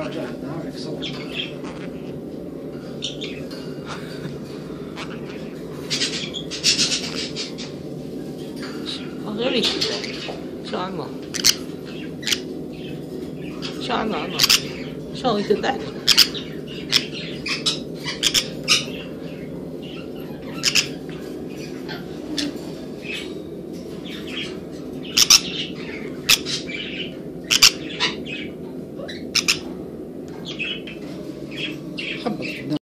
رجعت نعرف صوت. غريب شو عمر؟ شو عمر؟ شو انت ضحك؟